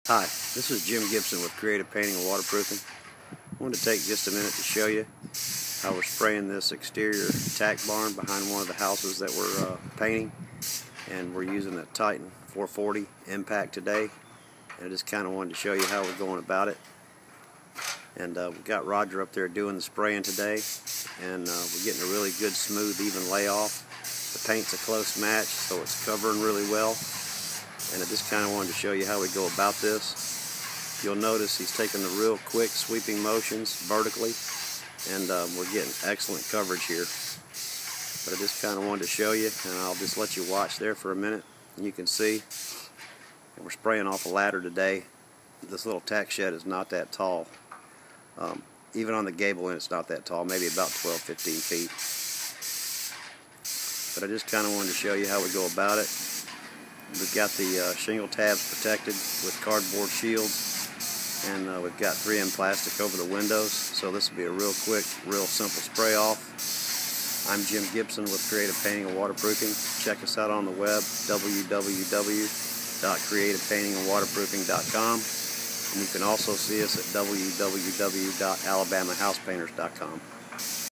Hi, this is Jim Gibson with Creative Painting and Waterproofing. I wanted to take just a minute to show you how we're spraying this exterior tack barn behind one of the houses that we're painting. And we're using a Titan 440 impact today. And I just kind of wanted to show you how we're going about it. And we've got Roger up there doing the spraying today. And we're getting a really good, smooth, even layoff. The paint's a close match, so it's covering really well. And I just kind of wanted to show you how we go about this. You'll notice he's taking the real quick sweeping motions vertically, and we're getting excellent coverage here. But I just kind of wanted to show you, and I'll just let you watch there for a minute. And you can see we're spraying off a ladder today. This little tack shed is not that tall. Even on the gable end, it's not that tall, maybe about 12-15 feet. But I just kind of wanted to show you how we go about it. We've got the shingle tabs protected with cardboard shields, and we've got 3M plastic over the windows, so this will be a real quick, real simple spray off. I'm Jim Gibson with Creative Painting and Waterproofing. Check us out on the web, www.creativepaintingandwaterproofing.com, and you can also see us at www.alabamahousepainters.com.